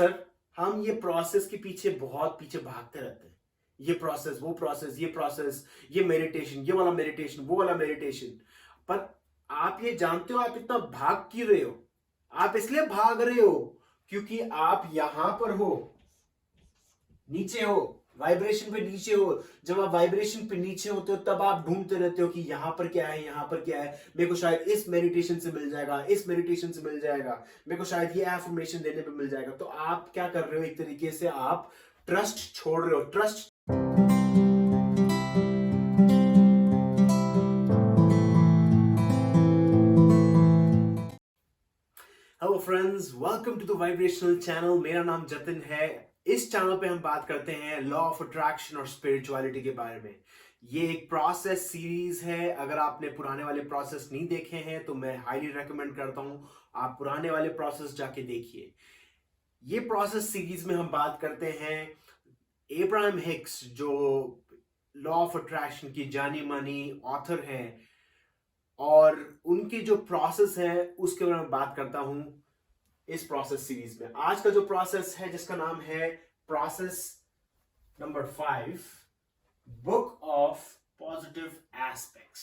अक्सर हम ये प्रोसेस के पीछे बहुत पीछे भागते रहते हैं। ये प्रोसेस, वो प्रोसेस, ये प्रोसेस, ये मेडिटेशन, ये वाला मेडिटेशन, वो वाला मेडिटेशन। पर आप ये जानते हो आप इतना भाग क्यों रहे हो? आप इसलिए भाग रहे हो क्योंकि आप यहां पर हो, नीचे हो, वाइब्रेशन पे नीचे हो। जब आप वाइब्रेशन पे नीचे होते हो तब आप ढूंढते रहते हो कि यहां पर क्या है, यहां पर क्या है। मेरे को शायद इस मेडिटेशन से मिल जाएगा, इस मेडिटेशन से मिल जाएगा, मेरे को शायद ये एफर्मेशन देने पे मिल जाएगा। तो आप क्या कर रहे हो? एक तरीके से आप ट्रस्ट छोड़ रहे हो। Trust hello friends, welcome to the vibrational channel. मेरा नाम जतिन है। इस चैनल पे हम बात करते हैं लॉ ऑफ अट्रैक्शन और स्पिरिचुअलिटी के बारे में। ये एक प्रोसेस सीरीज है। अगर आपने पुराने वाले प्रोसेस नहीं देखे हैं तो मैं हाईली रेकमेंड करता हूं आप पुराने वाले प्रोसेस जाके देखिए। ये प्रोसेस सीरीज में हम बात करते हैं एब्राहम हिक्स, जो लॉ ऑफ अट्रैक्शन की जानी मानी ऑथर हैं, और उनकी जो प्रोसेस है उसके बारे में बात करता हूं इस प्रोसेस सीरीज में। आज का जो प्रोसेस है जिसका नाम है process number 5, book of positive aspects.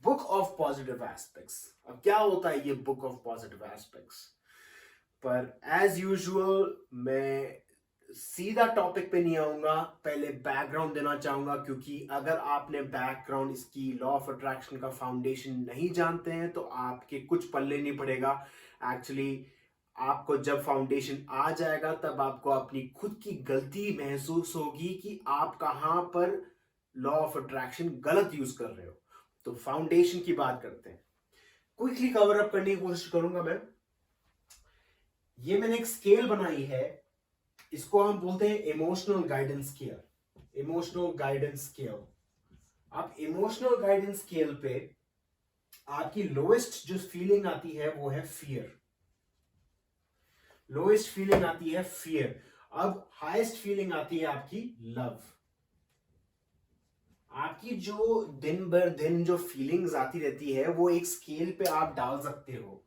Book of positive aspects. अब क्या होता है ये बुक ऑफ पॉजिटिव एस्पेक्ट्स? पर एज यूजुअल मैं सीधा टॉपिक पे नहीं आऊंगा, पहले बैकग्राउंड देना चाहूंगा, क्योंकि अगर आपने बैकग्राउंड इसकी लॉ ऑफ अट्रैक्शन का फाउंडेशन नहीं जानते हैं तो आपके कुछ पल्ले नहीं पड़ेगा। एक्चुअली आपको जब फाउंडेशन आ जाएगा तब आपको अपनी खुद की गलती महसूस होगी कि आप कहां पर लॉ ऑफ अट्रैक्शन गलत यूज कर रहे हो। तो फाउंडेशन की बात करते हैं, क्विकली कवर अप करने की कोशिश करूंगा मैं। ये मैंने एक स्केल बनाई है, इसको हम बोलते हैं emotional guidance scale. Emotional guidance scale. आप इमोशनल गाइडेंस स्केल पे आपकी लोएस्ट जो फीलिंग आती है वो है फियर। लोएस्ट फीलिंग आती है फियर। अब हाईएस्ट फीलिंग आती है आपकी लव। आपकी जो दिन भर दिन जो फीलिंग्स आती रहती है वो एक स्केल पे आप डाल सकते हो।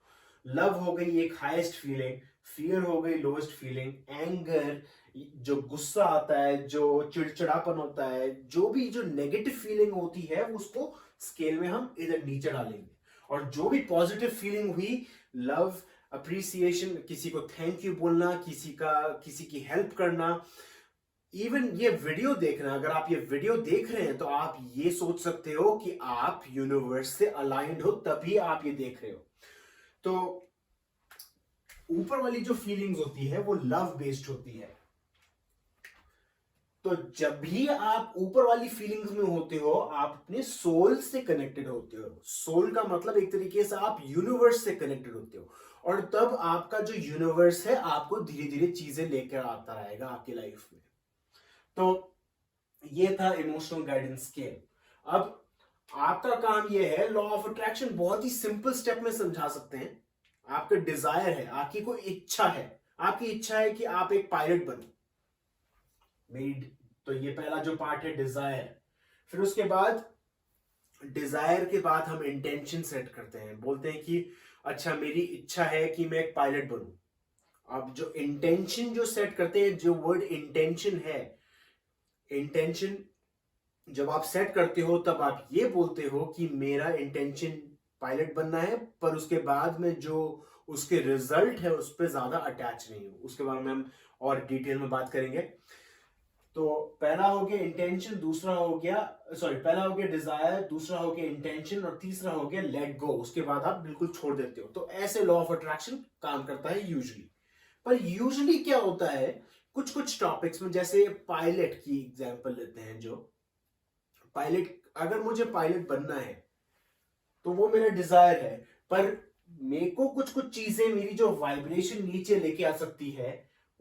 लव हो गई एक हाईएस्ट फीलिंग, फियर हो गई लोएस्ट फीलिंग, एंगर जो गुस्सा आता है, जो चिड़चिड़ापन होता है, जो भी जो नेगेटिव फीलिंग होती है उसको स्केल में हम इधर नीचे डालेंगे। और जो भी पॉजिटिव फीलिंग हुई, लव, अप्रिसिएशन, किसी को थैंक यू बोलना, किसी की हेल्प करना, इवन ये वीडियो देखना। अगर आप ये वीडियो देख रहे हैं तो आप ये सोच सकते हो कि आप यूनिवर्स से अलाइंड हो, तभी आप ये देख रहे हो। तो ऊपर वाली जो फीलिंग्स होती है वो लव बेस्ड होती है। तो जब भी आप ऊपर वाली फीलिंग्स में होते हो आप अपने सोल से कनेक्टेड होते हो। सोल का मतलब एक तरीके से आप यूनिवर्स से कनेक्टेड होते हो, और तब आपका जो यूनिवर्स है आपको धीरे धीरे चीजें लेकर आता रहेगा आपकी लाइफ में। तो ये था इमोशनल गाइडेंस स्केल। अब आपका काम ये है, लॉ ऑफ अट्रैक्शन बहुत ही सिंपल स्टेप में समझा सकते हैं। आपका डिजायर है, आपकी कोई इच्छा है, आपकी इच्छा है कि आप एक पायलट बनो। मेरी तो ये पहला जो पार्ट है डिजायर। फिर उसके बाद डिजायर के बाद हम इंटेंशन सेट करते हैं, बोलते हैं कि अच्छा मेरी इच्छा है कि मैं एक पायलट बनूं। अब जो इंटेंशन जो सेट करते हैं, जो वर्ड इंटेंशन है, इंटेंशन जब आप सेट करते हो तब आप ये बोलते हो कि मेरा इंटेंशन पायलट बनना है, पर उसके बाद में जो उसके रिजल्ट है उस पर ज्यादा अटैच नहीं हो। उसके बारे में हम और डिटेल में बात करेंगे। तो पहला हो गया इंटेंशन, दूसरा हो गया पहला हो गया डिजायर, दूसरा हो गया इंटेंशन, और तीसरा हो गया लेट गो। उसके बाद आप बिल्कुल छोड़ देते हो। तो ऐसे लॉ ऑफ अट्रैक्शन काम करता है यूजुअली। पर यूजुअली क्या होता है, कुछ कुछ टॉपिक्स में, जैसे पायलट की एग्जांपल लेते हैं। जो पायलट, अगर मुझे पायलट बनना है तो वो मेरा डिजायर है, पर मेरे को कुछ कुछ चीजें, मेरी जो वाइब्रेशन नीचे लेके आ सकती है,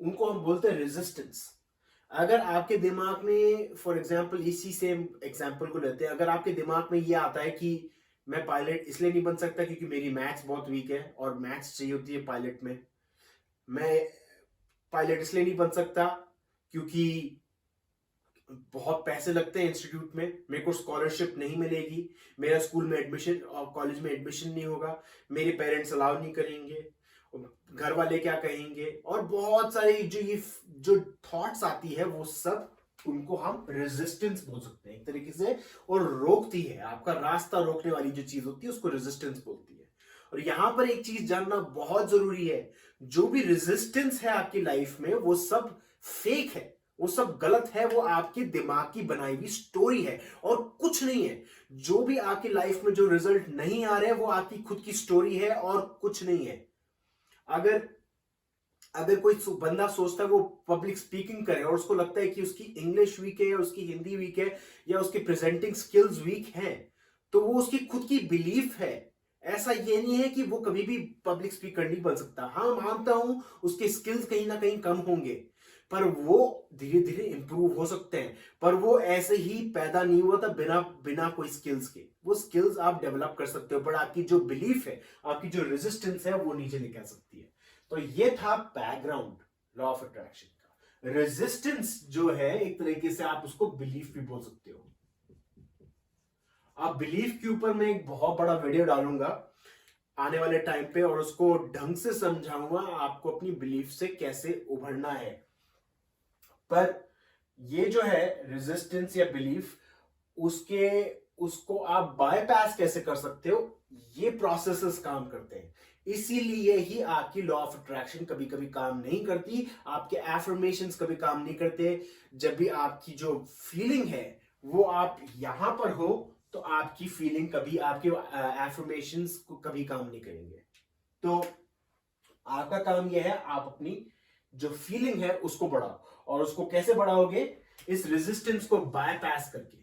उनको हम बोलते हैं रेजिस्टेंस। अगर आपके दिमाग में, फॉर एग्जांपल इसी सेम एग्जांपल को लेते हैं, अगर आपके दिमाग में ये आता है कि मैं पायलट इसलिए नहीं बन सकता क्योंकि मेरी मैथ्स बहुत वीक है और मैथ्स चाहिए होती है पायलट में, मैं पायलट इसलिए नहीं बन सकता क्योंकि बहुत पैसे लगते हैं इंस्टीट्यूट में, मेरे को स्कॉलरशिप नहीं मिलेगी, मेरा स्कूल में एडमिशन और कॉलेज में एडमिशन नहीं होगा, मेरे पेरेंट्स अलाउ नहीं करेंगे, घर वाले क्या कहेंगे, और बहुत सारी जो थॉट्स आती है वो सब, उनको हम रेजिस्टेंस बोल सकते हैं एक तरीके से, और रोकती है, आपका रास्ता रोकने वाली जो चीज होती है उसको रेजिस्टेंस बोलती है। और यहां पर एक चीज जानना बहुत जरूरी है, जो भी रेजिस्टेंस है आपकी लाइफ में वो सब फेक है, वो सब गलत है, वो आपके दिमाग की बनाई हुई स्टोरी है और कुछ नहीं है। जो भी आपकी लाइफ में जो रिजल्ट नहीं आ रहे हैं वो आपकी खुद की स्टोरी है और कुछ नहीं है। अगर अगर कोई बंदा सोचता है वो पब्लिक स्पीकिंग करे और उसको लगता है कि उसकी इंग्लिश वीक है या उसकी हिंदी वीक है या उसकी प्रेजेंटिंग स्किल्स वीक हैं, तो वो उसकी खुद की बिलीफ है। ऐसा ये नहीं है कि वो कभी भी पब्लिक स्पीकर नहीं बन सकता। हाँ, मानता हूं उसके स्किल्स कहीं ना कहीं कम होंगे, पर वो धीरे धीरे इंप्रूव हो सकते हैं। पर वो ऐसे ही पैदा नहीं हुआ था बिना बिना कोई स्किल्स के। वो स्किल्स आप डेवलप कर सकते हो, बट आपकी जो बिलीफ है, आपकी जो रेजिस्टेंस है, वो नीचे लेके आ सकती है। तो ये था बैकग्राउंड लॉ ऑफ अट्रैक्शन का। रेजिस्टेंस जो है एक तरीके से आप उसको बिलीफ भी बोल सकते हो। आप बिलीफ के ऊपर मैं एक बहुत बड़ा वीडियो डालूंगा आने वाले टाइम पे, और उसको ढंग से समझाऊंगा आपको अपनी बिलीफ से कैसे उभरना है। पर ये जो है रेजिस्टेंस या बिलीफ, उसको आप बायपास कैसे कर सकते हो, ये प्रोसेसेस काम करते हैं। इसीलिए ही आपकी लॉ ऑफ अट्रैक्शन कभी कभी काम नहीं करती, आपके एफर्मेशंस कभी काम नहीं करते। जब भी आपकी जो फीलिंग है वो आप यहां पर हो, तो आपकी फीलिंग कभी, आपके एफर्मेशंस को कभी काम नहीं करेंगे। तो आपका काम यह है, आप अपनी जो फीलिंग है उसको बढ़ाओ। और उसको कैसे बढ़ाओगे? इस रेजिस्टेंस को बायपास करके।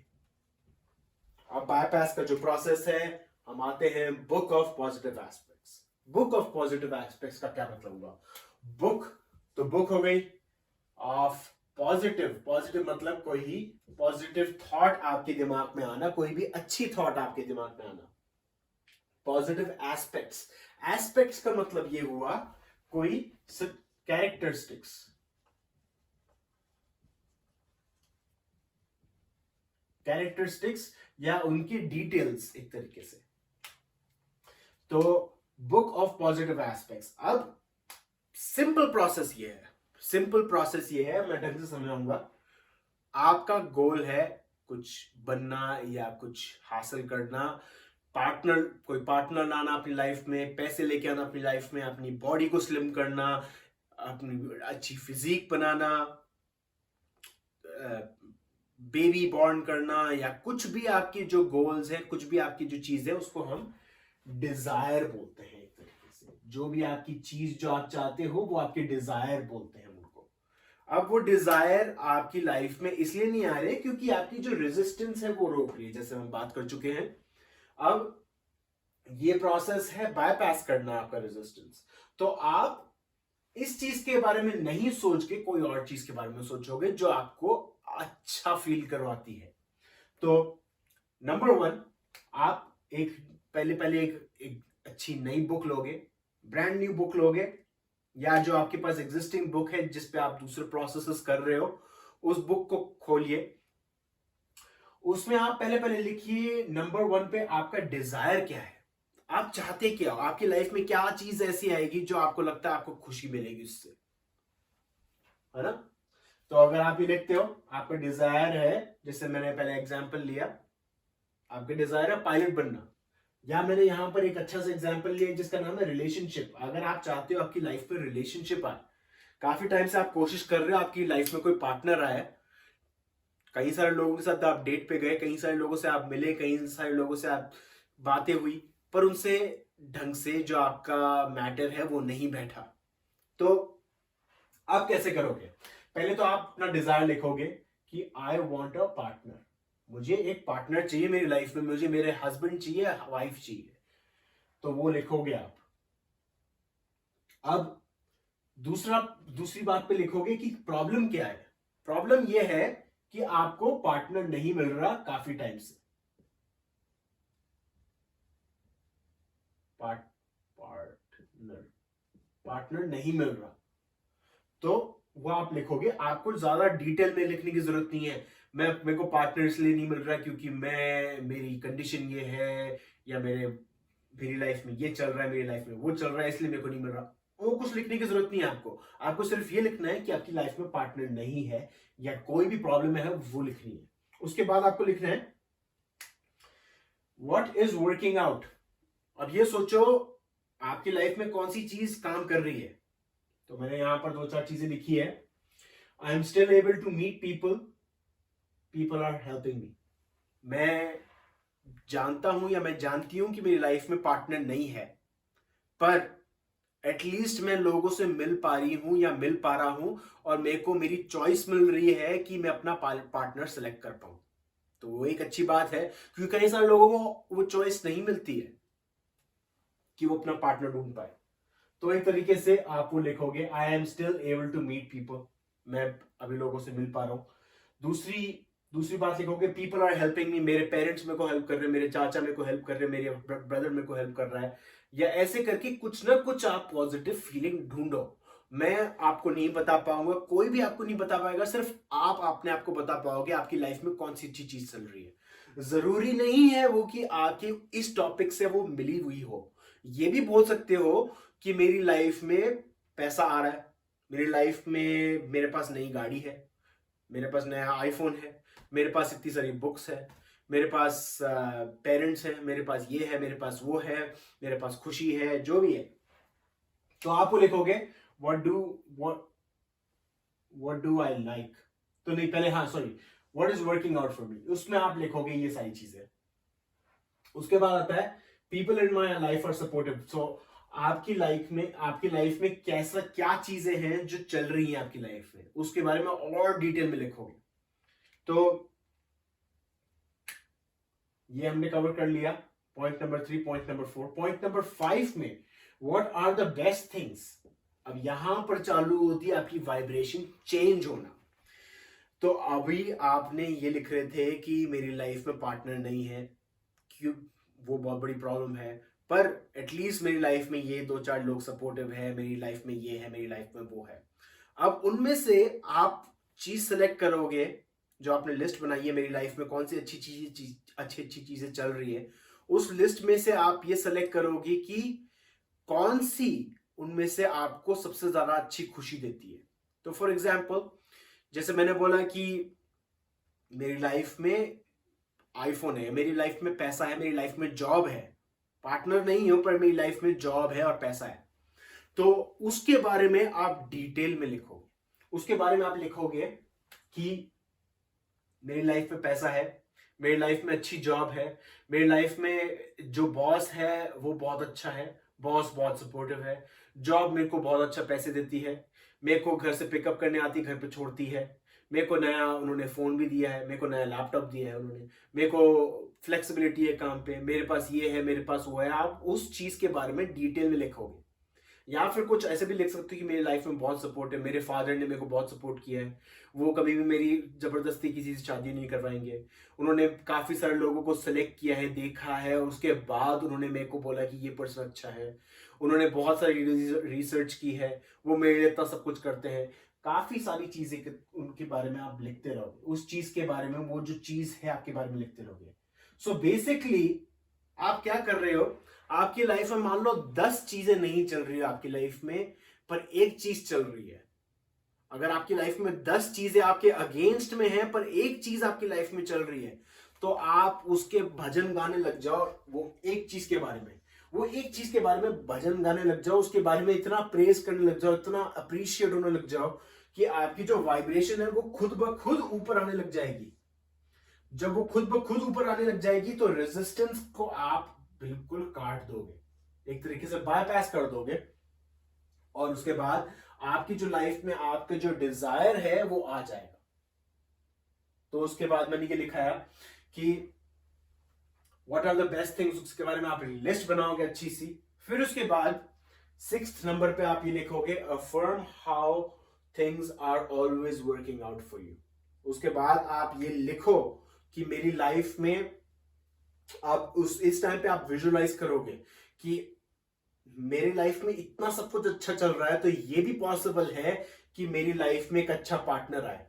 अब बायपास का जो प्रोसेस है, हम आते हैं book of positive aspects. Book of positive aspects का क्या मतलब हुआ? बुक, तो बुक हो गई ऑफ पॉजिटिव। पॉजिटिव मतलब कोई पॉजिटिव थॉट आपके दिमाग में आना, कोई भी अच्छी थॉट आपके दिमाग में आना। पॉजिटिव एस्पेक्ट्स, एस्पेक्ट्स का मतलब ये हुआ कोई कैरेक्टरिस्टिक्स, कैरेक्टरिस्टिक्स या उनकी डिटेल्स एक तरीके से। तो बुक ऑफ पॉजिटिव एस्पेक्ट्स। अब सिंपल प्रोसेस ये है, सिंपल प्रोसेस ये है, मैं ढंग से समझाऊंगा। आपका गोल है कुछ बनना या कुछ हासिल करना, पार्टनर, कोई पार्टनर लाना अपनी लाइफ में, पैसे लेके आना अपनी लाइफ में, अपनी बॉडी को स्लिम करना, अपनी अच्छी फिजिक बनाना, बेबी बॉर्न करना, या कुछ भी आपकी जो गोल्स हैं, कुछ भी आपकी जो चीज है, उसको हम डिजायर बोलते हैं एक तरीके से। जो भी आपकी चीज जो आप चाहते हो वो आपके डिजायर बोलते हैं उनको। अब वो डिजायर आपकी लाइफ में इसलिए नहीं आ रहे क्योंकि आपकी जो रेजिस्टेंस है वो रोक रही है, जैसे हम बात कर चुके हैं। अब ये प्रोसेस है बायपास करना आपका रेजिस्टेंस। तो आप इस चीज के बारे में नहीं सोच के कोई और चीज के बारे में सोचोगे जो आपको अच्छा फील करवाती है। तो नंबर 1, आप एक अच्छी नई बुक लोगे, ब्रांड न्यू बुक लोगे, या जो आपके पास एग्जिस्टिंग बुक है जिस पे आप दूसरे प्रोसेसेस कर रहे हो, उस बुक को खोलिए। उसमें आप पहले लिखिए नंबर 1 पे आपका डिजायर क्या है, आप चाहते क्या हो, आपकी लाइफ में क्या चीज ऐसी आएगी जो आपको लगता है आपको खुशी मिलेगी उससे, है ना? तो अगर आप ये लिखते हो, आपका डिजायर है, जैसे मैंने पहले एग्जांपल लिया, आपका डिजायर है पायलट बनना, या मैंने यहां पर एक अच्छा सा एग्जांपल लिया जिसका नाम है रिलेशनशिप। अगर आप चाहते हो आपकी लाइफ में रिलेशनशिप आए, काफी टाइम से आप कोशिश कर रहे हो आपकी लाइफ में कोई पार्टनर आए, कई सारे लोगों के साथ आप डेट पे गए, कई सारे लोगों से आप मिले, कई सारे लोगों से आप बातें हुई, पर उनसे ढंग से जो आपका मैटर है वो नहीं बैठा। तो आप कैसे करोगे? पहले तो आप अपना डिजायर लिखोगे कि आई वॉन्ट अ पार्टनर, मुझे एक पार्टनर चाहिए मेरी लाइफ में, मुझे मेरे हस्बैंड चाहिए, वाइफ चाहिए। तो वो लिखोगे आप। अब दूसरी बात पे लिखोगे कि प्रॉब्लम क्या है। प्रॉब्लम यह है कि आपको पार्टनर नहीं मिल रहा काफी टाइम से। पार्टनर नहीं मिल रहा, तो वो आप लिखोगे। आपको ज्यादा डिटेल में लिखने की जरूरत नहीं है, मेरे को पार्टनर इसलिए नहीं मिल रहा क्योंकि मेरी कंडीशन ये है, या मेरी लाइफ में ये चल रहा है, मेरी लाइफ में वो चल रहा है, इसलिए मेरे को नहीं मिल रहा। वो कुछ लिखने की जरूरत नहीं है आपको। आपको सिर्फ ये लिखना है कि आपकी लाइफ में पार्टनर नहीं है या कोई भी प्रॉब्लम है वो लिखनी है। उसके बाद आपको लिखना है व्हाट इज वर्किंग आउट। अब ये सोचो आपकी लाइफ में कौन सी चीज काम कर रही है। तो मैंने यहां पर दो चार चीजें लिखी है। I am still able to meet people, people are helping me. मैं जानता हूं या मैं जानती हूं कि मेरी लाइफ में पार्टनर नहीं है, पर एटलीस्ट मैं लोगों से मिल पा रही हूं या मिल पा रहा हूं और मेरे को मेरी चॉइस मिल रही है कि मैं अपना पार्टनर सेलेक्ट कर पाऊं। तो वो एक अच्छी बात है, क्योंकि कई सारे लोगों को वो चॉइस नहीं मिलती है कि वो अपना पार्टनर ढूंढ पाए। तो एक तरीके से आप वो लिखोगे I am still able to meet people, मैं अभी लोगों से मिल पा रहा हूं। दूसरी दूसरी बात लिखोगे पीपल आर हेल्पिंग मी, मेरे पेरेंट्स मेरे को हेल्प कर रहे हैं, मेरे चाचा मेरे को हेल्प कर रहे हैं, मेरे ब्रदर मेरे को हेल्प कर रहा है, या ऐसे करके कुछ ना कुछ आप पॉजिटिव फीलिंग ढूंढो। मैं आपको नहीं बता पाऊंगा, कोई भी आपको नहीं बता पाएगा, सिर्फ आप अपने आप को बता पाओगे आपकी लाइफ में कौन सी अच्छी चीज चल रही है। जरूरी नहीं है वो कि आपके इस टॉपिक से वो मिली हुई हो। ये भी बोल सकते हो कि मेरी लाइफ में पैसा आ रहा है, मेरी लाइफ में मेरे पास नई गाड़ी है, मेरे पास नया आईफोन है, मेरे पास इतनी सारी बुक्स है, मेरे पास पेरेंट्स हैं, मेरे पास ये है, मेरे पास वो है, मेरे पास खुशी है, जो भी है। तो आप वो लिखोगे व्हाट डू आई लाइक। तो नहीं, पहले हाँ sorry, what is working out for me, उसमें आप लिखोगे ये सारी चीजें। उसके बाद आता है people in my life are supportive. So आपकी लाइफ में कैसा क्या चीजें हैं जो चल रही हैं आपकी लाइफ में, उसके बारे में और डिटेल में लिखोगे। तो ये हमने कवर कर लिया point number 3। Point number 4, point number 5 में what are the best things. अब यहां पर चालू होती है आपकी वाइब्रेशन चेंज होना। तो अभी आपने ये लिख रहे थे कि मेरी लाइफ में पार्टनर नहीं है, क्यों, वो बहुत बड़ी प्रॉब्लम है, पर एटलीस्ट मेरी लाइफ में ये दो चार लोग सपोर्टिव है, मेरी लाइफ में ये है, मेरी लाइफ में वो है। अब उनमें से आप चीज सेलेक्ट करोगे, जो आपने लिस्ट बनाई है मेरी लाइफ में कौन सी अच्छी अच्छी चीजें चल रही है, उस लिस्ट में से आप ये सेलेक्ट करोगे कि कौन सी उनमें से आपको सबसे ज्यादा अच्छी खुशी देती है। तो फॉर एग्जाम्पल, जैसे मैंने बोला कि मेरी लाइफ में आईफोन है, मेरी लाइफ में पैसा है, मेरी लाइफ में जॉब है, पार्टनर नहीं हो पर मेरी लाइफ में जॉब है और पैसा है। तो उसके बारे में आप डिटेल में लिखोगे। उसके बारे में आप लिखोगे कि मेरी लाइफ में पैसा है, मेरी लाइफ में अच्छी जॉब है, मेरी लाइफ में जो बॉस है वो बहुत अच्छा है, बॉस बहुत सपोर्टिव है, जॉब मेरे को बहुत अच्छा पैसे देती है, मेरे को घर से पिकअप करने आती, घर पे छोड़ती है, मेरे को नया उन्होंने फोन भी दिया है, मेरे को नया लैपटॉप दिया है उन्होंने, मेरे को फ्लेक्सिबिलिटी है काम पे, मेरे पास ये है, मेरे पास वो है। आप उस चीज के बारे में डिटेल में लिखोगे। या फिर कुछ ऐसे भी लिख सकते हो कि मेरी लाइफ में बहुत सपोर्ट है, मेरे फादर ने मेरे को बहुत सपोर्ट किया है, वो कभी भी मेरी जबरदस्ती किसी से शादी नहीं करवाएंगे, उन्होंने काफी सारे लोगों को सिलेक्ट किया है, देखा है, और उसके बाद उन्होंने मेरे को बोला कि ये पर्सन अच्छा है, उन्होंने बहुत सारी रिसर्च की है, वो मेरे लिए इतना सब कुछ करते हैं। काफी सारी चीजें उनके बारे में आप लिखते रहोगे, उस चीज के बारे में, वो जो चीज है आपके बारे में लिखते रहोगे। सो बेसिकली आप क्या कर रहे हो, आपकी लाइफ में मान लो 10 चीजें नहीं चल रही है आपकी लाइफ में, पर एक चीज चल रही है। अगर आपकी लाइफ में 10 चीजें आपके अगेंस्ट में हैं पर एक चीज आपकी लाइफ में चल रही है, तो आप उसके भजन गाने लग जाओ। वो एक चीज के बारे में भजन गाने लग जाओ, उसके बारे में इतना प्रेज करने लग जाओ, इतना अप्रिशिएट होने लग जाओ कि आपकी जो वाइब्रेशन है वो खुद ब खुद ऊपर आने लग जाएगी। जब वो खुद ब खुद ऊपर आने लग जाएगी तो रेजिस्टेंस को आप बिल्कुल काट दोगे, एक तरीके से बायपास कर दोगे, और उसके बाद आपकी जो लाइफ में आपके जो डिजायर है वो आ जाएगा। तो उसके बाद मैंने ये लिखा है कि what are the best things, उसके बारे में आप लिस्ट बनाओगे अच्छी सी। फिर उसके बाद 6th नंबर पे आप ये लिखोगे affirm how things are always working out for you. उसके बाद आप ये लिखो कि मेरी लाइफ में, आप इस टाइम पे आप विजुअलाइज करोगे कि मेरी लाइफ में इतना सब कुछ अच्छा चल रहा है, तो ये भी पॉसिबल है कि मेरी लाइफ में एक अच्छा पार्टनर आए।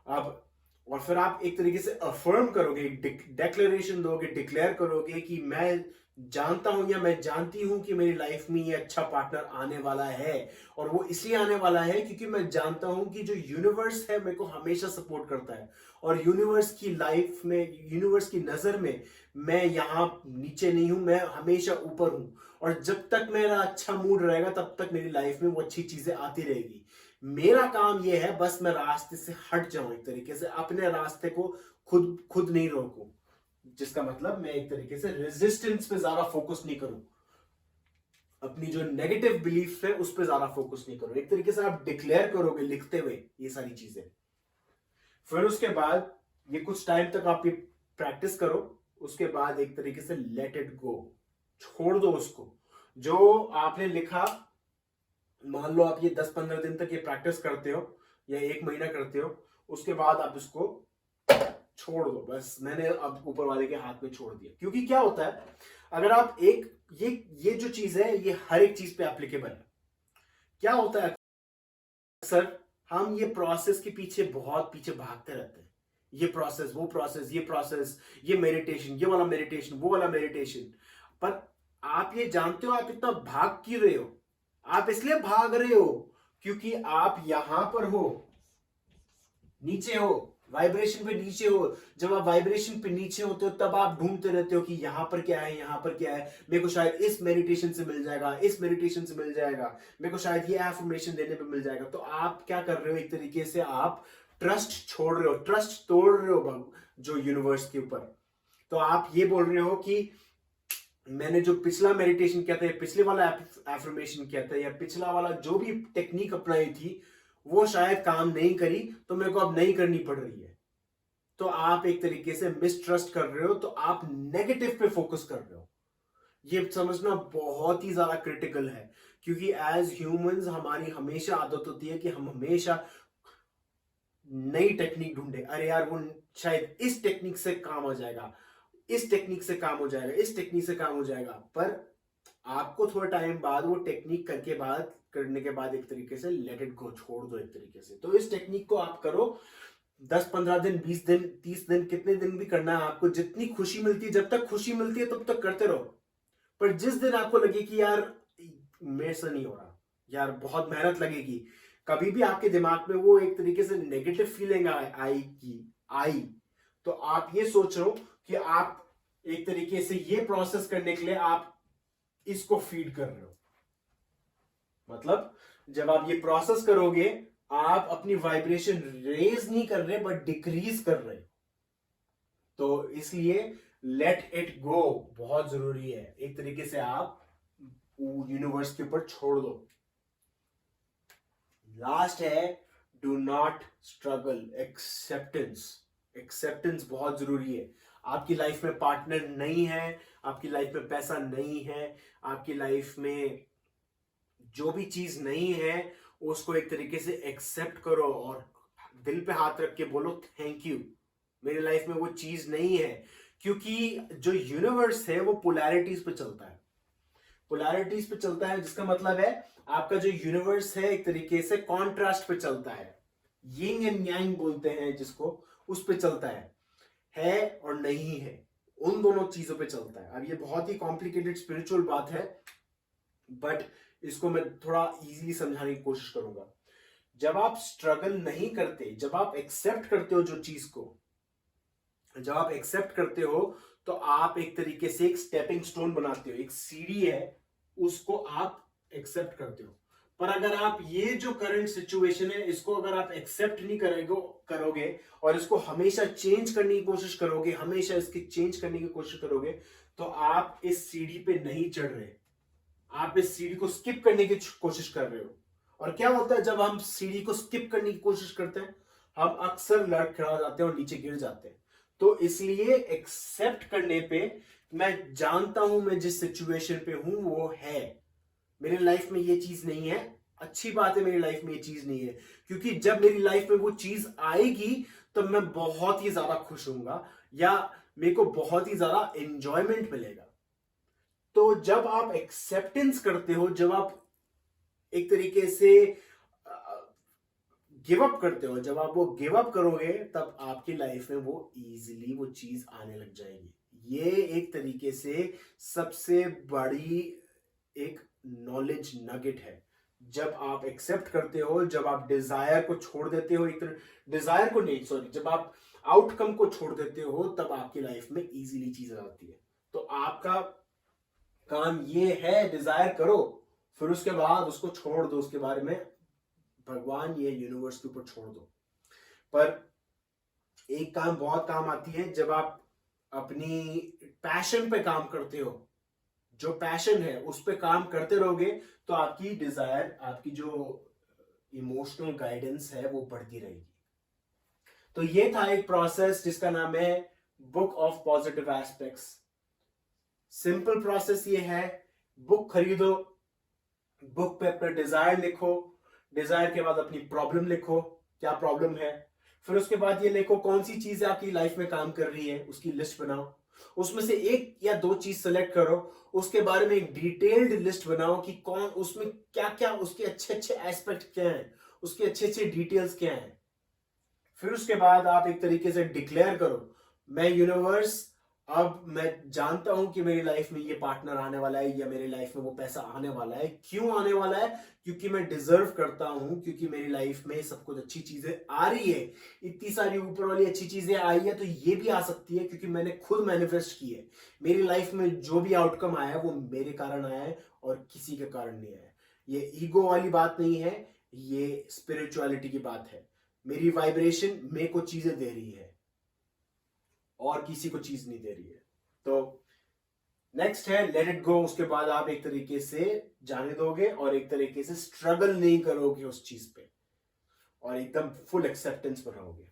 अब और फिर आप एक तरीके से अफर्म करोगे, डिक्लेरेशन दोगे, डिक्लेयर करोगे कि मैं जानता हूं या मैं जानती हूं कि मेरी लाइफ में ये अच्छा पार्टनर आने वाला है, और वो इसलिए आने वाला है क्योंकि मैं जानता हूं कि जो यूनिवर्स है मेरे को हमेशा सपोर्ट करता है, और यूनिवर्स की लाइफ में, यूनिवर्स की नजर में मैं यहाँ नीचे नहीं हूं, मैं हमेशा ऊपर हूं। और जब तक मेरा अच्छा मूड रहेगा तब तक मेरी लाइफ में वो अच्छी चीजें आती रहेगी। मेरा काम ये है बस मैं रास्ते से हट जाऊं, एक तरीके से अपने रास्ते को खुद खुद नहीं रोकूं, जिसका मतलब मैं एक तरीके से रेजिस्टेंस पे ज्यादा फोकस नहीं करूं, अपनी जो नेगेटिव बिलीफ है उस पर ज्यादा फोकस नहीं करूं। एक तरीके से आप डिक्लेयर करोगे लिखते हुए ये सारी चीजें। फिर उसके बाद ये कुछ टाइम तक आप ये प्रैक्टिस करो, उसके बाद एक तरीके से लेट इट गो, छोड़ दो उसको। जो आपने लिखा, मान लो आप ये 10-15 दिन तक ये प्रैक्टिस करते हो या 1 महीना करते हो, उसके बाद आप इसको छोड़ दो। बस मैंने अब ऊपर वाले के हाथ में छोड़ दिया। क्योंकि क्या होता है, अगर आप एक ये जो चीज है ये हर एक चीज पे एप्लीकेबल है। क्या होता है, सर हम ये प्रोसेस के पीछे बहुत पीछे भागते रहते हैं, ये प्रोसेस वो प्रोसेस, ये प्रोसेस, ये मेडिटेशन, ये वाला मेडिटेशन, वो वाला मेडिटेशन। पर आप ये जानते हो आप इतना भाग क्यों रहे हो? आप इसलिए भाग रहे हो क्योंकि आप यहां पर हो, नीचे हो, वाइब्रेशन पे नीचे हो। जब आप वाइब्रेशन पे नीचे होते हो तब आप ढूंढते रहते हो कि यहां पर क्या है, यहां पर क्या है, मेरे को शायद इस मेडिटेशन से मिल जाएगा, इस मेडिटेशन से मिल जाएगा, मेरे को शायद ये एफर्मेशन देने पे मिल जाएगा। तो आप क्या कर रहे हो, एक तरीके से आप ट्रस्ट छोड़ रहे हो, ट्रस्ट तोड़ रहे हो जो यूनिवर्स के ऊपर। तो आप ये बोल रहे हो कि मैंने जो पिछला मेडिटेशन किया था, पिछले वाला एफर्मेशन किया था, या पिछला वाला जो भी टेक्निक अपनाई थी वो शायद काम नहीं करी, तो मेरे को अब नहीं करनी पड़ रही है। तो आप एक तरीके से मिसट्रस्ट कर रहे हो, तो आप नेगेटिव पे फोकस कर रहे हो। ये समझना बहुत ही ज्यादा क्रिटिकल है, क्योंकि एज ह्यूमंस हमारी हमेशा आदत होती है कि हम हमेशा नई टेक्निक ढूंढे। अरे यार वो शायद इस टेक्निक से काम हो जाएगा, इस टेक्निक से काम हो जाएगा, इस टेक्निक से काम हो जाएगा। पर आपको थोड़ा टाइम बाद वो टेक्निक करने के बाद एक तरीके से लेट इट गो, छोड़ दो एक तरीके से। तो इस टेक्निक को आप करो 10-15 दिन, 20 दिन, 30 दिन, कितने दिन भी करना है आपको, जितनी खुशी मिलती है, जब तक खुशी मिलती है तब तक करते रहो। पर जिस दिन आपको लगे कि यार मेरे से नहीं हो रहा, यार बहुत मेहनत लगेगी, कभी भी आपके दिमाग में वो एक तरीके से नेगेटिव फीलिंग आई, तो आप ये सोच रहे हो कि आप एक तरीके से ये प्रोसेस करने के लिए आप इसको फीड कर रहे हो। मतलब जब आप ये प्रोसेस करोगे आप अपनी वाइब्रेशन रेज नहीं कर रहे बट डिक्रीज कर रहे हो। तो इसलिए लेट इट गो बहुत जरूरी है। एक तरीके से आप यूनिवर्स के ऊपर छोड़ दो। लास्ट है do not struggle, acceptance. Acceptance बहुत जरूरी है। आपकी लाइफ में पार्टनर नहीं है, आपकी लाइफ में पैसा नहीं है, आपकी लाइफ में जो भी चीज नहीं है उसको एक तरीके से एक्सेप्ट करो और दिल पे हाथ रख के बोलो थैंक यू, मेरी लाइफ में वो चीज नहीं है। क्योंकि जो यूनिवर्स है वो पोलैरिटीज पे चलता है, पोलैरिटीज पे चलता है, जिसका मतलब है आपका जो यूनिवर्स है एक तरीके से कॉन्ट्रास्ट पे चलता है, यिंग एंड यांग बोलते हैं जिसको, उस पे चलता है और नहीं है, उन दोनों चीजों पे चलता है। अब ये बहुत ही कॉम्प्लिकेटेड स्पिरिचुअल बात है, बट इसको मैं थोड़ा इजीली समझाने की कोशिश करूंगा। जब आप स्ट्रगल नहीं करते, जब आप एक्सेप्ट करते हो जो चीज को, जब आप एक्सेप्ट करते हो तो आप एक तरीके से एक स्टेपिंग स्टोन बनाते हो, एक सीढ़ी है उसको आप एक्सेप्ट करते हो। पर अगर आप ये जो करंट सिचुएशन है इसको अगर आप एक्सेप्ट नहीं करोगे और इसको हमेशा चेंज करने की कोशिश करोगे, हमेशा इसकी चेंज करने की कोशिश करोगे, तो आप इस सीढ़ी पे नहीं चढ़ रहे, आप इस सीढ़ी को स्किप करने की कोशिश कर रहे हो। और क्या होता है जब हम सीढ़ी को स्किप करने की कोशिश करते हैं, हम अक्सर लड़खड़ा जाते हैं और नीचे गिर जाते हैं। तो इसलिए एक्सेप्ट करने पे, मैं जानता हूं मैं जिस सिचुएशन पे हूं वो है, मेरी लाइफ में ये चीज नहीं है, अच्छी बात है मेरी लाइफ में ये चीज नहीं है, क्योंकि जब मेरी लाइफ में वो चीज आएगी तब मैं बहुत ही ज्यादा खुश होऊंगा या मेरे को बहुत ही ज्यादा एंजॉयमेंट मिलेगा। तो जब आप एक्सेप्टेंस करते हो, जब आप एक तरीके से गिव अप करते हो, जब आप वो गिव अप करोगे तब आपकी लाइफ में वो इजीली वो चीज आने लग जाएगी। ये एक तरीके से सबसे बड़ी एक नॉलेज नगेट है। जब आप एक्सेप्ट करते हो, जब आप डिजायर को छोड़ देते हो, एक तरह डिजायर को नहीं, सॉरी, जब आप आउटकम को छोड़ देते हो, तब आपकी लाइफ में इजीली चीज आती है। तो आपका काम ये है, डिजायर करो, फिर उसके बाद उसको छोड़ दो, उसके बारे में भगवान ये यूनिवर्स के ऊपर छोड़ दो। पर एक काम बहुत काम आती है, जब आप अपनी पैशन पे काम करते हो, जो पैशन है उस पे काम करते रहोगे, तो आपकी डिजायर, आपकी जो इमोशनल गाइडेंस है वो बढ़ती रहेगी। तो ये था एक प्रोसेस जिसका नाम है book of positive aspects. Simple process ये है, बुक खरीदो, बुक पे अपना डिजायर लिखो, डिजायर के बाद अपनी प्रॉब्लम लिखो, क्या प्रॉब्लम है, फिर उसके बाद ये लिखो कौन सी चीज आपकी लाइफ में काम कर रही है, उसकी लिस्ट बनाओ, उसमें से एक या दो चीज सेलेक्ट करो, उसके बारे में एक डिटेल्ड लिस्ट बनाओ कि कौन उसमें क्या क्या, उसके अच्छे अच्छे एस्पेक्ट क्या हैं, उसके अच्छे अच्छे डिटेल्स क्या हैं। फिर उसके बाद आप एक तरीके से डिक्लेयर करो, मैं यूनिवर्स, अब मैं जानता हूं कि मेरी लाइफ में ये पार्टनर आने वाला है, या मेरी लाइफ में वो पैसा आने वाला है। क्यों आने वाला है? क्योंकि मैं डिजर्व करता हूं, क्योंकि मेरी लाइफ में सब कुछ अच्छी चीजें आ रही है, इतनी सारी ऊपर वाली अच्छी चीजें आई है, तो ये भी आ सकती है क्योंकि मैंने खुद मैनिफेस्ट की है। मेरी लाइफ में जो भी आउटकम आया है वो मेरे कारण आया है और किसी के कारण नहीं आया। ये ईगो वाली बात नहीं है, ये स्पिरिचुअलिटी की बात है। मेरी वाइब्रेशन मेरे को चीजें दे रही है और किसी को चीज नहीं दे रही है। तो नेक्स्ट है लेट इट गो। उसके बाद आप एक तरीके से जाने दोगे और एक तरीके से स्ट्रगल नहीं करोगे उस चीज पे, और एकदम फुल एक्सेप्टेंस पर रहोगे।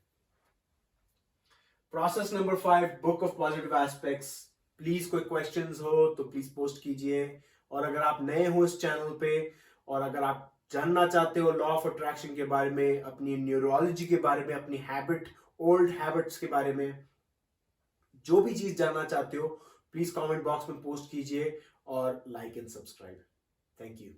Process number 5, book of positive aspects. Please कोई क्वेश्चंस हो तो प्लीज पोस्ट कीजिए, और अगर आप नए हो इस चैनल पे और अगर आप जानना चाहते हो लॉ ऑफ अट्रैक्शन के बारे में, अपनी न्यूरोलॉजी के बारे में, अपनी हैबिट, ओल्ड हैबिट्स के बारे में, जो भी चीज जानना चाहते हो, प्लीज कमेंट बॉक्स में पोस्ट कीजिए और like and subscribe. Thank you.